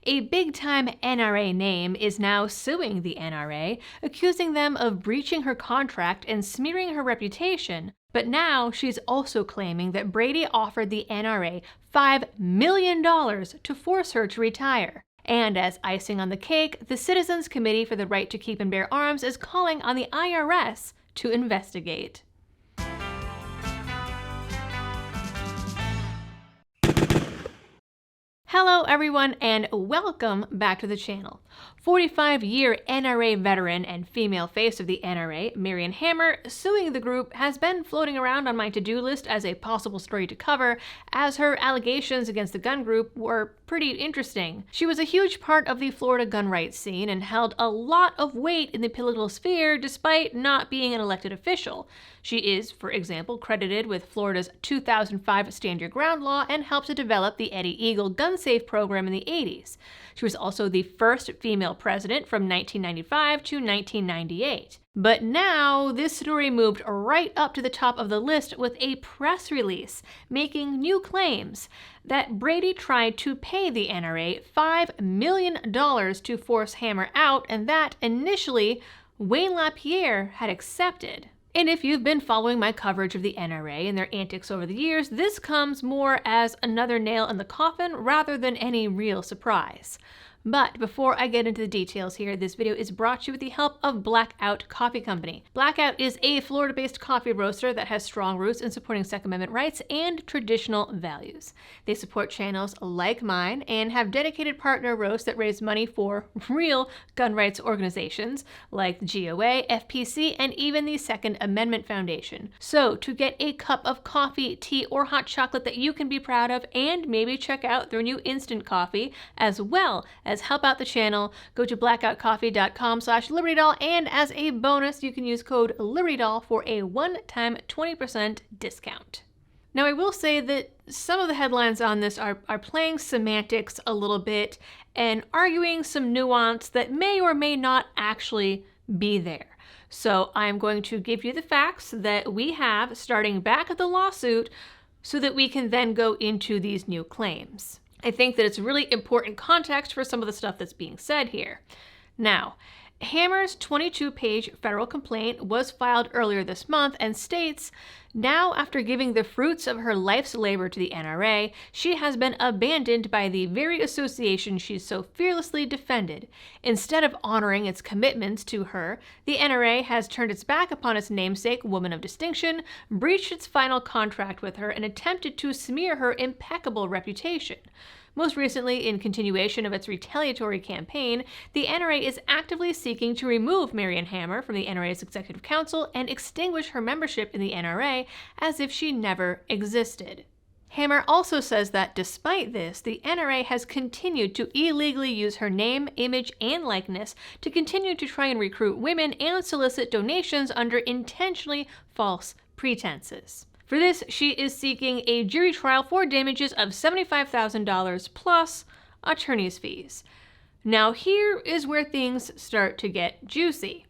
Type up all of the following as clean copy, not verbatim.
A big-time NRA name is now suing the NRA, accusing them of breaching her contract and smearing her reputation. But now she's also claiming that Brady offered the NRA $5 million to force her to retire. And as icing on the cake, the Citizens Committee for the Right to Keep and Bear Arms is calling on the IRS to investigate. Hello everyone and welcome back to the channel. 45-year NRA veteran and female face of the NRA, Marion Hammer, suing the group has been floating around on my to-do list as a possible story to cover, as her allegations against the gun group were pretty interesting. She was a huge part of the Florida gun rights scene and held a lot of weight in the political sphere despite not being an elected official. She is, for example, credited with Florida's 2005 Stand Your Ground law and helped to develop the Eddie Eagle gun safe program in the 80s. She was also the first female president from 1995 to 1998. But now, this story moved right up to the top of the list with a press release making new claims that Brady tried to pay the NRA $5 million to force Hammer out, and that initially Wayne LaPierre had accepted. And if you've been following my coverage of the NRA and their antics over the years, this comes more as another nail in the coffin rather than any real surprise. But before I get into the details here, this video is brought to you with the help of Blackout Coffee Company. Blackout is a Florida-based coffee roaster that has strong roots in supporting Second Amendment rights and traditional values. They support channels like mine and have dedicated partner roasts that raise money for real gun rights organizations like the GOA, FPC, and even the Second Amendment Foundation. So to get a cup of coffee, tea, or hot chocolate that you can be proud of and maybe check out their new instant coffee as well as help out the channel, go to blackoutcoffee.com/LibertyDoll, and as a bonus, you can use code LibertyDoll for a one-time 20% discount. Now, I will say that some of the headlines on this are playing semantics a little bit and arguing some nuance that may or may not actually be there. So I'm going to give you the facts that we have starting back at the lawsuit so that we can then go into these new claims. I think that it's really important context for some of the stuff that's being said here. Now, Hammer's 22-page federal complaint was filed earlier this month and states, now after giving the fruits of her life's labor to the NRA, she has been abandoned by the very association she's so fearlessly defended. Instead of honoring its commitments to her, the NRA has turned its back upon its namesake woman of distinction, breached its final contract with her, and attempted to smear her impeccable reputation. Most recently, in continuation of its retaliatory campaign, the NRA is actively seeking to remove Marion Hammer from the NRA's Executive Council and extinguish her membership in the NRA as if she never existed. Hammer also says that despite this, the NRA has continued to illegally use her name, image, and likeness to continue to try and recruit women and solicit donations under intentionally false pretenses. For this, she is seeking a jury trial for damages of $75,000 plus attorney's fees. Now here is where things start to get juicy.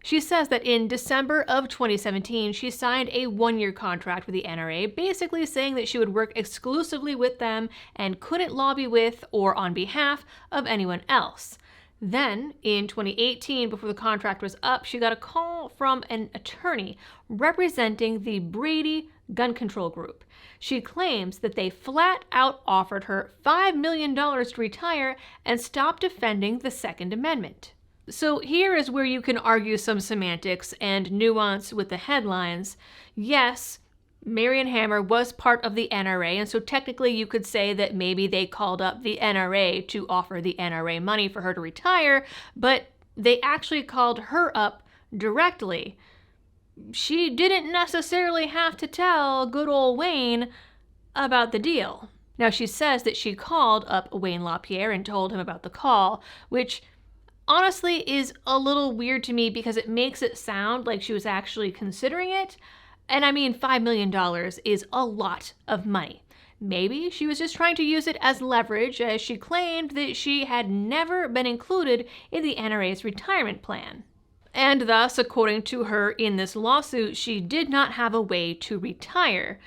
She says that in December of 2017, she signed a one-year contract with the NRA, basically saying that she would work exclusively with them and couldn't lobby with or on behalf of anyone else. Then, in 2018, before the contract was up, she got a call from an attorney representing the Brady gun control group. She claims that they flat out offered her $5 million to retire and stop defending the Second Amendment. So here is where you can argue some semantics and nuance with the headlines. Yes, Marion Hammer was part of the NRA, and so technically you could say that maybe they called up the NRA to offer the NRA money for her to retire, but they actually called her up directly. She didn't necessarily have to tell good old Wayne about the deal. Now, she says that she called up Wayne LaPierre and told him about the call, which honestly is a little weird to me because it makes it sound like she was actually considering it. And I mean, $5 million is a lot of money. Maybe she was just trying to use it as leverage, as she claimed that she had never been included in the NRA's retirement plan. And thus, according to her in this lawsuit, she did not have a way to retire.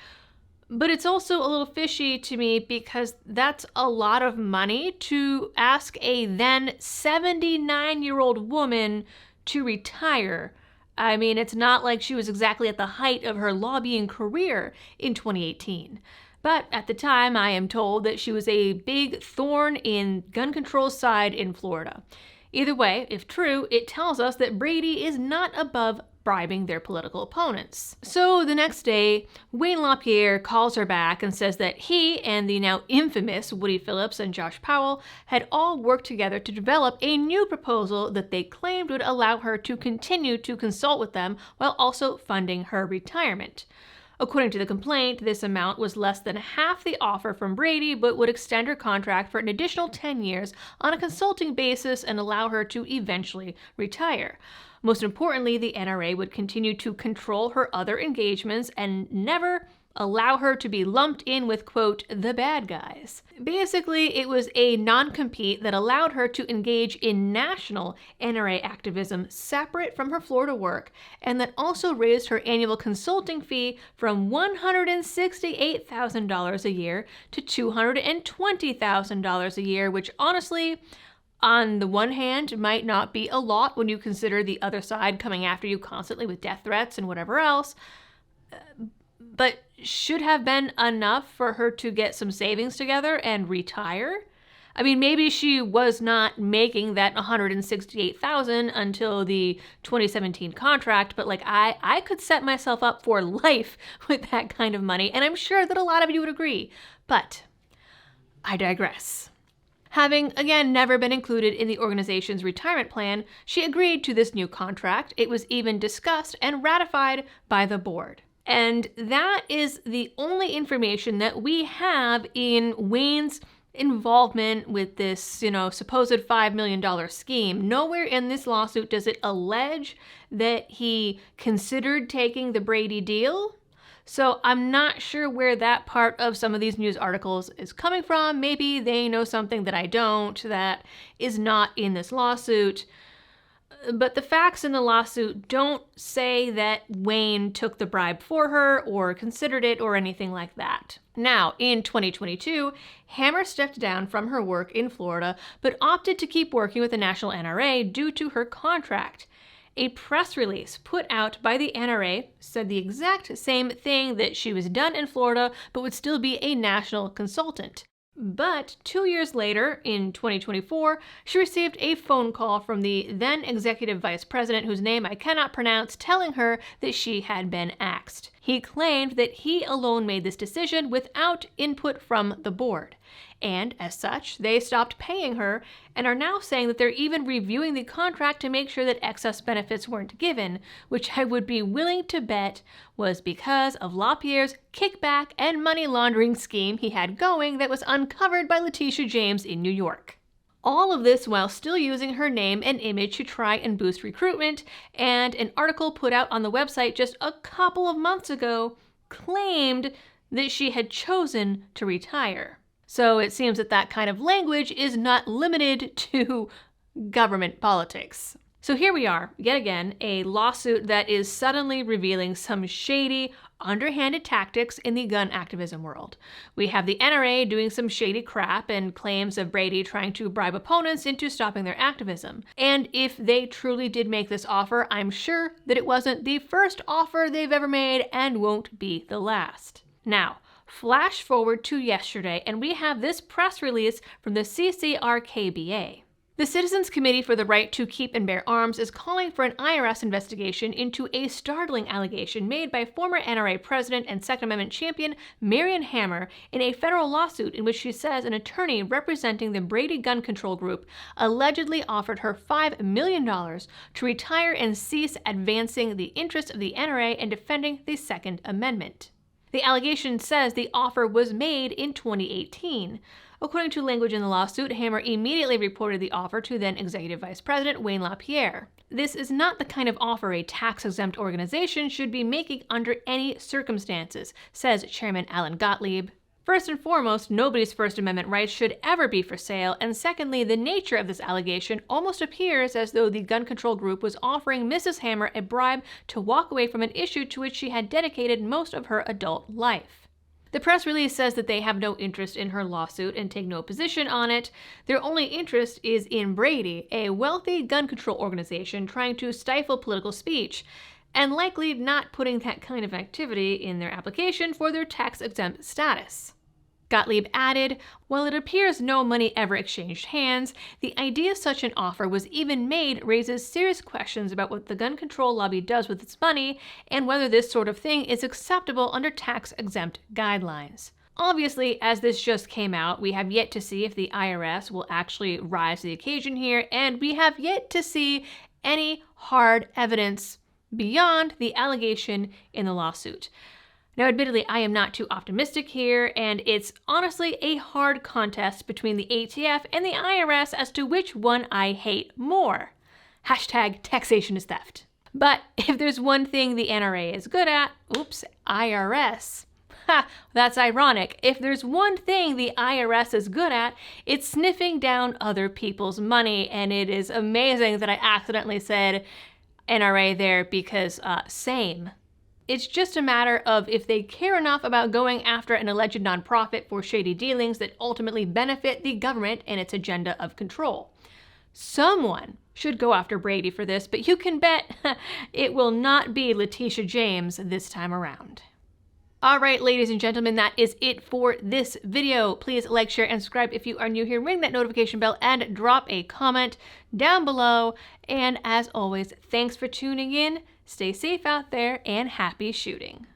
But it's also a little fishy to me because that's a lot of money to ask a then 79-year-old woman to retire. I mean, it's not like she was exactly at the height of her lobbying career in 2018. But at the time, I am told that she was a big thorn in gun control's side in Florida. Either way, if true, it tells us that Brady is not above bribing their political opponents. So the next day, Wayne LaPierre calls her back and says that he and the now infamous Woody Phillips and Josh Powell had all worked together to develop a new proposal that they claimed would allow her to continue to consult with them while also funding her retirement. According to the complaint, this amount was less than half the offer from Brady, but would extend her contract for an additional 10 years on a consulting basis and allow her to eventually retire. Most importantly, the NRA would continue to control her other engagements and never allow her to be lumped in with, quote, the bad guys. Basically, it was a non-compete that allowed her to engage in national NRA activism separate from her Florida work, and that also raised her annual consulting fee from $168,000 a year to $220,000 a year, which honestly, on the one hand, might not be a lot when you consider the other side coming after you constantly with death threats and whatever else, but should have been enough for her to get some savings together and retire. I mean, maybe she was not making that $168,000 until the 2017 contract, but like I could set myself up for life with that kind of money, and I'm sure that a lot of you would agree. But I digress. Having, again, never been included in the organization's retirement plan, she agreed to this new contract. It was even discussed and ratified by the board. And that is the only information that we have in Wayne's involvement with this, supposed $5 million scheme. Nowhere in this lawsuit does it allege that he considered taking the Brady deal. So I'm not sure where that part of some of these news articles is coming from. Maybe they know something that I don't, that is not in this lawsuit. But the facts in the lawsuit don't say that Wayne took the bribe for her or considered it or anything like that. Now, in 2022, Hammer stepped down from her work in Florida, but opted to keep working with the National NRA due to her contract. A press release put out by the NRA said the exact same thing, that she was done in Florida, but would still be a national consultant. But 2 years later, in 2024, she received a phone call from the then executive vice president, whose name I cannot pronounce, telling her that she had been axed. He claimed that he alone made this decision without input from the board. And as such, they stopped paying her and are now saying that they're even reviewing the contract to make sure that excess benefits weren't given, which I would be willing to bet was because of LaPierre's kickback and money laundering scheme he had going that was uncovered by Letitia James in New York. All of this while still using her name and image to try and boost recruitment, and an article put out on the website just a couple of months ago claimed that she had chosen to retire. So it seems that that kind of language is not limited to government politics. So here we are, yet again, a lawsuit that is suddenly revealing some shady, underhanded tactics in the gun activism world. We have the NRA doing some shady crap and claims of Brady trying to bribe opponents into stopping their activism. And if they truly did make this offer, I'm sure that it wasn't the first offer they've ever made and won't be the last. Now, flash forward to yesterday, and we have this press release from the CCRKBA. The Citizens Committee for the Right to Keep and Bear Arms is calling for an IRS investigation into a startling allegation made by former NRA president and Second Amendment champion Marion Hammer in a federal lawsuit in which she says an attorney representing the Brady Gun Control Group allegedly offered her $5 million to retire and cease advancing the interests of the NRA and defending the Second Amendment. The allegation says the offer was made in 2018. According to language in the lawsuit, Hammer immediately reported the offer to then Executive Vice President Wayne LaPierre. This is not the kind of offer a tax-exempt organization should be making under any circumstances, says Chairman Alan Gottlieb. First and foremost, nobody's First Amendment rights should ever be for sale, and secondly, the nature of this allegation almost appears as though the gun control group was offering Mrs. Hammer a bribe to walk away from an issue to which she had dedicated most of her adult life. The press release says that they have no interest in her lawsuit and take no position on it. Their only interest is in Brady, a wealthy gun control organization trying to stifle political speech, and likely not putting that kind of activity in their application for their tax-exempt status. Gottlieb added, while it appears no money ever exchanged hands, the idea such an offer was even made raises serious questions about what the gun control lobby does with its money and whether this sort of thing is acceptable under tax-exempt guidelines. Obviously, as this just came out, we have yet to see if the IRS will actually rise to the occasion here, and we have yet to see any hard evidence beyond the allegation in the lawsuit. Now, admittedly, I am not too optimistic here, and it's honestly a hard contest between the ATF and the IRS as to which one I hate more. Hashtag taxation is theft. But if there's one thing the NRA is good at, IRS. That's ironic. If there's one thing the IRS is good at, it's sniffing down other people's money, and it is amazing that I accidentally said NRA there because same. It's just a matter of if they care enough about going after an alleged nonprofit for shady dealings that ultimately benefit the government and its agenda of control. Someone should go after Brady for this, but you can bet it will not be Letitia James this time around. All right, ladies and gentlemen, that is it for this video. Please like, share, and subscribe if you are new here. Ring that notification bell and drop a comment down below. And as always, thanks for tuning in. Stay safe out there and happy shooting.